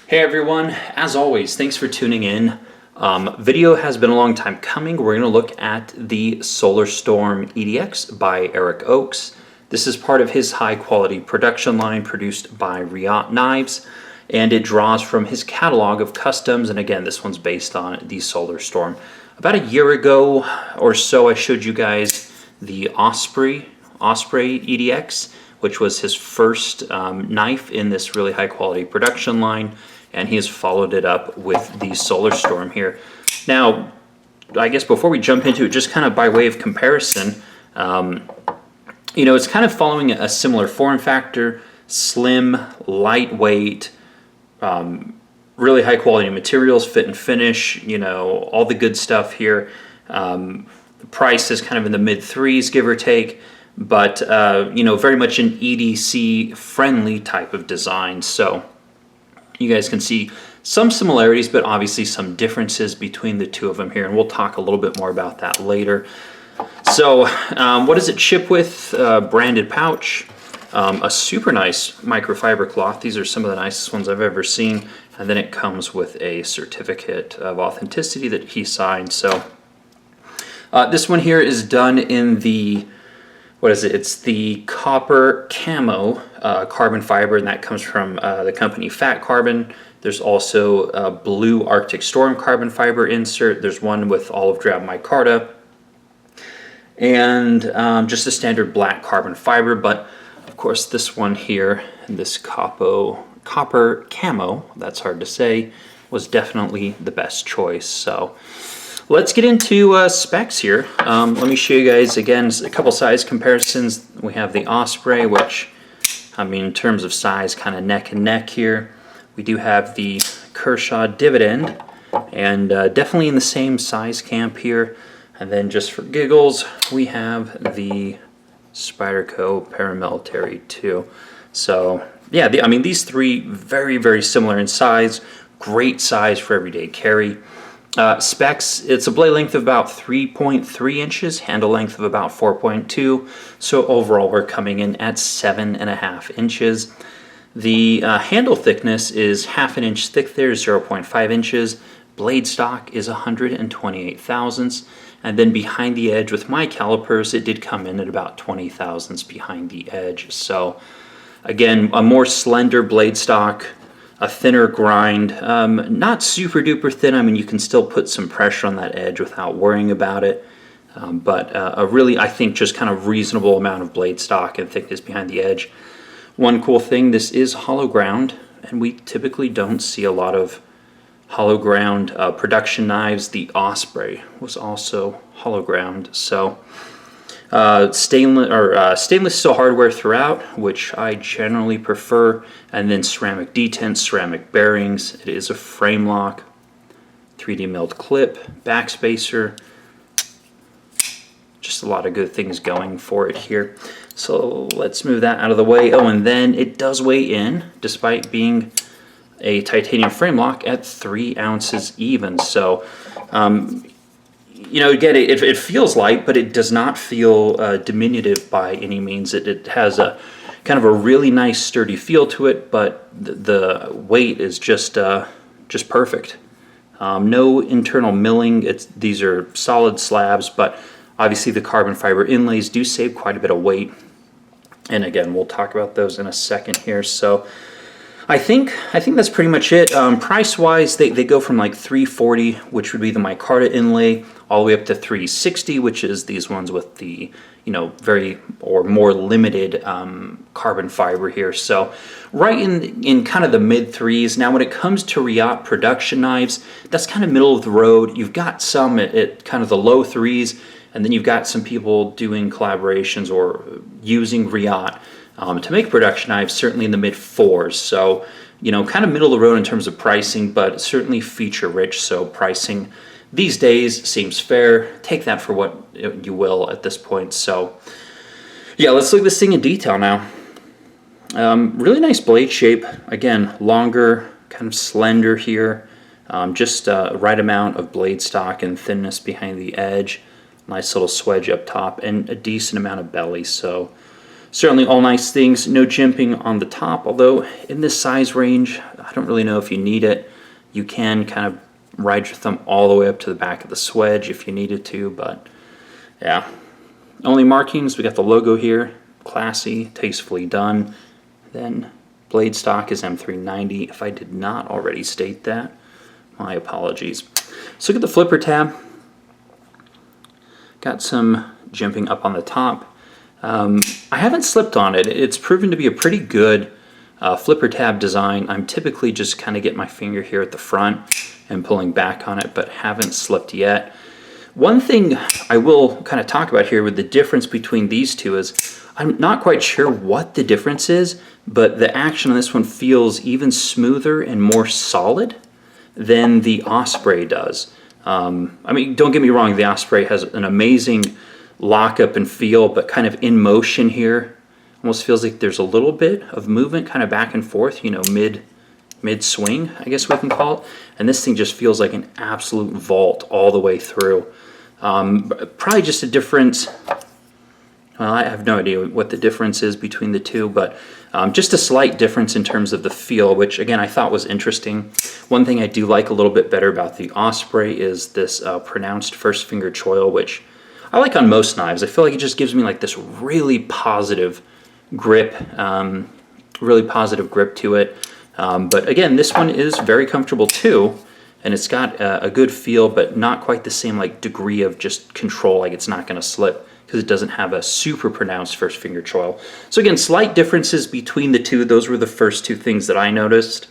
Hey everyone, as always, thanks for tuning in. Video has been a long time coming. We're going to look at the SolarStorm EDX by Eric Ochs. This is part of his high quality production line produced by Riot Knives, and it draws from his catalog of customs. And again, this one's based on the SolarStorm. About a year ago or so, I showed you guys the Osprey EDX, which was his first knife in this really high quality production line, and he has followed it up with the SolarStorm here. Now, I guess before we jump into it, just kind of by way of comparison, it's kind of following a similar form factor: slim, lightweight, really high quality materials, fit and finish, all the good stuff here. The price is kind of in the mid threes, give or take, but very much an EDC friendly type of design. So you guys can see some similarities, but obviously some differences between the two of them here, and we'll talk a little bit more about that later. So what does it ship with? Branded pouch, a super nice microfiber cloth. These are some of the nicest ones I've ever seen. And then it comes with a certificate of authenticity that he signed. So this one here is done in the, what is it? It's the copper camo carbon fiber, and that comes from the company Fat Carbon. There's also a blue Arctic Storm carbon fiber insert. There's one with olive drab micarta, and just a standard black carbon fiber. But of course, this one here, this copper camo, that's hard to say, was definitely the best choice. So let's get into specs here. Let me show you guys again a couple size comparisons. We have the Osprey, which, in terms of size, kind of neck and neck here. We do have the Kershaw Dividend, and definitely in the same size camp here. And then just for giggles, we have the Spyderco Paramilitary 2. So yeah, these three very, very similar in size. Great size for everyday carry. Specs, it's a blade length of about 3.3 inches, handle length of about 4.2. So overall, we're coming in at 7.5 inches. The handle thickness is half an inch thick there, 0.5 inches. Blade stock is 128 thousandths. And then behind the edge with my calipers, it did come in at about 20 thousandths behind the edge. So again, a more slender blade stock, a thinner grind, not super duper thin. You can still put some pressure on that edge without worrying about it. But a really, I think, just kind of reasonable amount of blade stock and thickness behind the edge. One cool thing, this is hollow ground, and we typically don't see a lot of hollow ground production knives. The Osprey was also hollow ground. So stainless steel hardware throughout, which I generally prefer, and then ceramic detents, ceramic bearings. It is a frame lock, 3D milled clip, backspacer, just a lot of good things going for it here. So let's move that out of the way. Oh, and then it does weigh in, despite being a titanium frame lock, at 3 ounces even. So again, it feels light, but it does not feel diminutive by any means. It has a kind of a really nice sturdy feel to it, but the weight is just perfect. No internal milling. These are solid slabs, but obviously the carbon fiber inlays do save quite a bit of weight. And again, we'll talk about those in a second here. So I think that's pretty much it. Price-wise, they go from like $340, which would be the micarta inlay, all the way up to $360, which is these ones with the very or more limited carbon fiber here. So right in kind of the mid threes. Now, when it comes to Riot production knives, that's kind of middle of the road. You've got some at kind of the low threes, and then you've got some people doing collaborations or using Riot to make production knives, certainly in the mid fours. So, kind of middle of the road in terms of pricing, but certainly feature rich. So pricing these days seems fair. Take that for what you will at this point. So yeah, let's look at this thing in detail now. Really nice blade shape. Again, longer, kind of slender here. Just right amount of blade stock and thinness behind the edge. Nice little swedge up top and a decent amount of belly. So certainly all nice things. No jimping on the top, although in this size range, I don't really know if you need it. You can kind of ride your thumb all the way up to the back of the swedge if you needed to, but yeah. Only markings, we got the logo here, classy, tastefully done. Then blade stock is M390. If I did not already state that, my apologies. So look at the flipper tab. Got some jimping up on the top. I haven't slipped on it. It's proven to be a pretty good flipper tab design. I'm typically just kind of getting my finger here at the front and pulling back on it, but haven't slipped yet. One thing I will kind of talk about here with the difference between these two is I'm not quite sure what the difference is, but the action on this one feels even smoother and more solid than the Osprey does. I mean, don't get me wrong, the Osprey has an amazing lockup and feel, but kind of in motion here, almost feels like there's a little bit of movement kind of back and forth, you know, mid swing, I guess we can call it. And this thing just feels like an absolute vault all the way through. Probably just a difference. Well, I have no idea what the difference is between the two, but just a slight difference in terms of the feel, which again I thought was interesting. One thing I do like a little bit better about the Osprey is this pronounced first finger choil, which I like on most knives. I feel like it just gives me like this really positive grip, to it. But again, this one is very comfortable too, and it's got a good feel, but not quite the same like degree of just control, like it's not going to slip because it doesn't have a super pronounced first finger choil. So again, slight differences between the two. Those were the first two things that I noticed,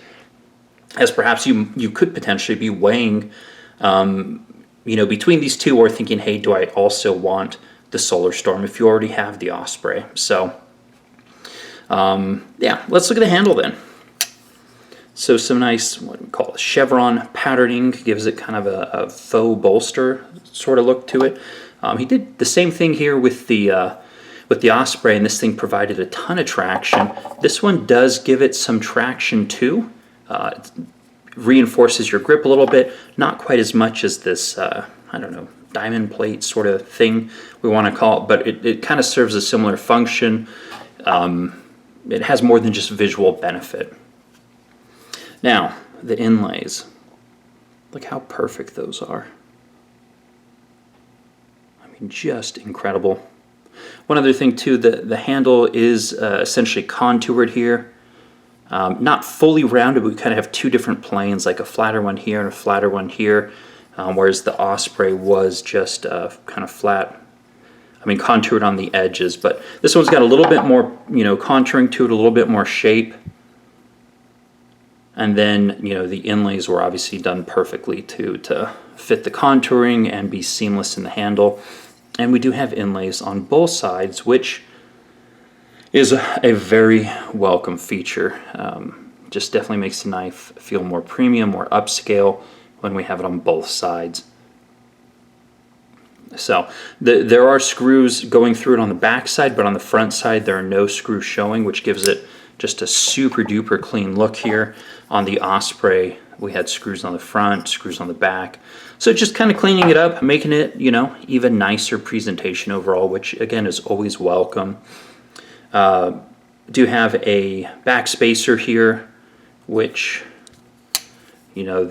as perhaps you could potentially be weighing you know, between these two, or thinking, hey, do I also want the SolarStorm if you already have the Osprey? So yeah, let's look at the handle then. So some nice, what we call it, chevron patterning, gives it kind of a faux bolster sort of look to it. He did the same thing here with the Osprey, and this thing provided a ton of traction. This one does give it some traction too. It reinforces your grip a little bit, not quite as much as this, I don't know, diamond plate sort of thing we want to call it, but it kind of serves a similar function. It has more than just visual benefit. Now, the inlays. Look how perfect those are. I mean, just incredible. One other thing too, the handle is essentially contoured here. Not fully rounded, but we kind of have two different planes, like a flatter one here and a flatter one here, whereas the Osprey was just kind of flat. I mean, contoured on the edges, but this one's got a little bit more, you know, contouring to it, a little bit more shape. And then, you know, the inlays were obviously done perfectly to fit the contouring and be seamless in the handle. And we do have inlays on both sides, which is a very welcome feature. Just definitely makes the knife feel more premium, more upscale when we have it on both sides. So there are screws going through it on the back side, but on the front side there are no screws showing, which gives it just a super duper clean look here. On the Osprey, we had screws on the front, screws on the back. So just kind of cleaning it up, making it, you know, even nicer presentation overall, which again is always welcome. Do have a back spacer here, which, you know,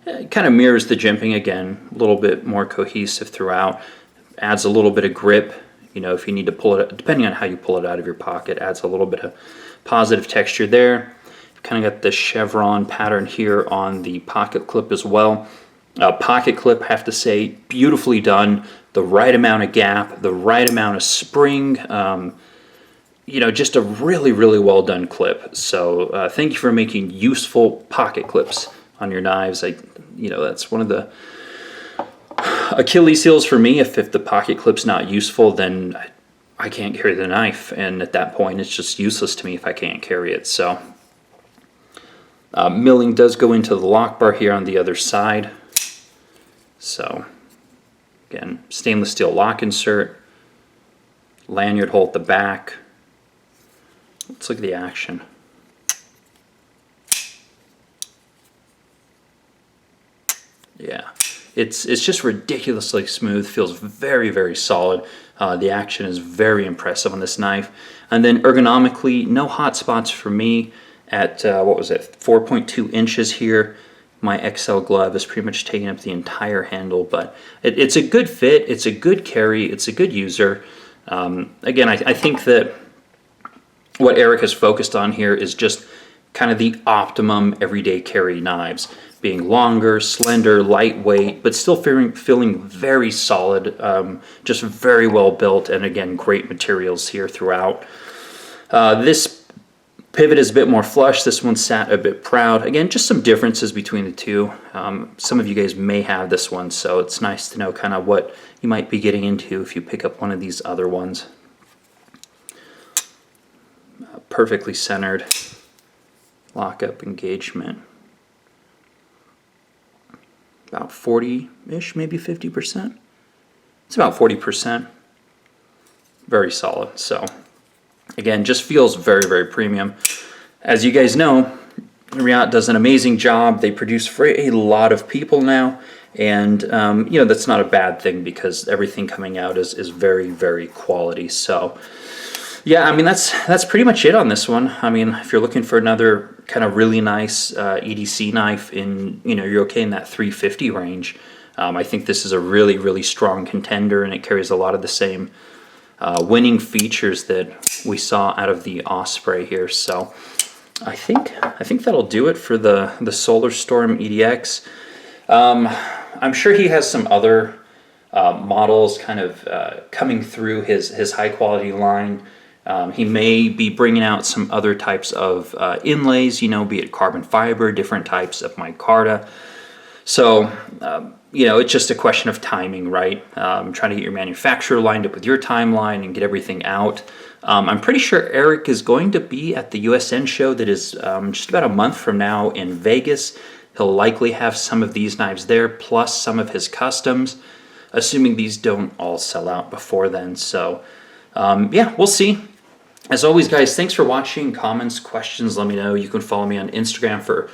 it kind of mirrors the jimping again, a little bit more cohesive throughout. Adds a little bit of grip, you know, if you need to pull it, depending on how you pull it out of your pocket, adds a little bit of positive texture there. Kind of got the chevron pattern here on the pocket clip as well. Pocket clip, I have to say, beautifully done. The right amount of gap, the right amount of spring. You know, just a really, really well done clip. So thank you for making useful pocket clips on your knives. You know, that's one of the Achilles heels for me. If the pocket clip's not useful, then I can't carry the knife, and at that point it's just useless to me if I can't carry it. So milling does go into the lock bar here on the other side. So again, stainless steel lock insert, lanyard hole at the back. Let's look at the action. Yeah, it's just ridiculously smooth, feels very, very solid. The action is very impressive on this knife. And then ergonomically, no hot spots for me. at, what was it, 4.2 inches here. My XL glove is pretty much taking up the entire handle, but it's a good fit, it's a good carry, it's a good user. Again, I think that what Eric has focused on here is just kind of the optimum everyday carry knives, being longer, slender, lightweight, but still feeling very solid, just very well built, and again, great materials here throughout. This pivot is a bit more flush. This one sat a bit proud. Again, just some differences between the two. Some of you guys may have this one, so it's nice to know kind of what you might be getting into if you pick up one of these other ones. Perfectly centered lockup engagement. About 40-ish, maybe 50%. It's about 40%. Very solid. So again, just feels very, very premium. As you guys know, Riot does an amazing job. They produce for a lot of people now, and you know, that's not a bad thing because everything coming out is very, very quality. So yeah, I mean, that's pretty much it on this one. I mean, if you're looking for another kind of really nice EDC knife in, you know, you're okay in that 350 range, I think this is a really, really strong contender, and it carries a lot of the same winning features that we saw out of the Osprey here. So I think that'll do it for the SolarStorm EDX. I'm sure he has some other models kind of coming through his high quality line. He may be bringing out some other types of inlays, you know, be it carbon fiber, different types of micarta. So, you know, it's just a question of timing, right? Trying to get your manufacturer lined up with your timeline and get everything out. I'm pretty sure Eric is going to be at the USN show that is just about a month from now in Vegas. He'll likely have some of these knives there, plus some of his customs, assuming these don't all sell out before then. So, yeah, we'll see. As always, guys, thanks for watching. Comments, questions, let me know. You can follow me on Instagram for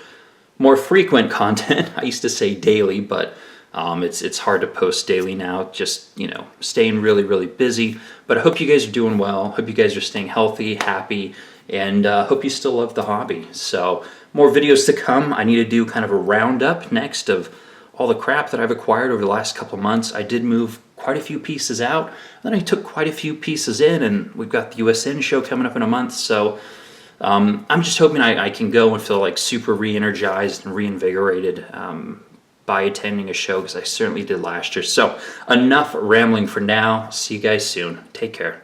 more frequent content. I used to say daily, but it's hard to post daily now, just, you know, staying really, really busy. But I hope you guys are doing well. Hope you guys are staying healthy, happy, and hope you still love the hobby. So more videos to come. I need to do kind of a roundup next of all the crap that I've acquired over the last couple months. I did move quite a few pieces out, then I took quite a few pieces in, and we've got the USN show coming up in a month. So I'm just hoping I can go and feel like super re-energized and reinvigorated by attending a show, because I certainly did last year. So enough rambling for now. See you guys soon. Take care.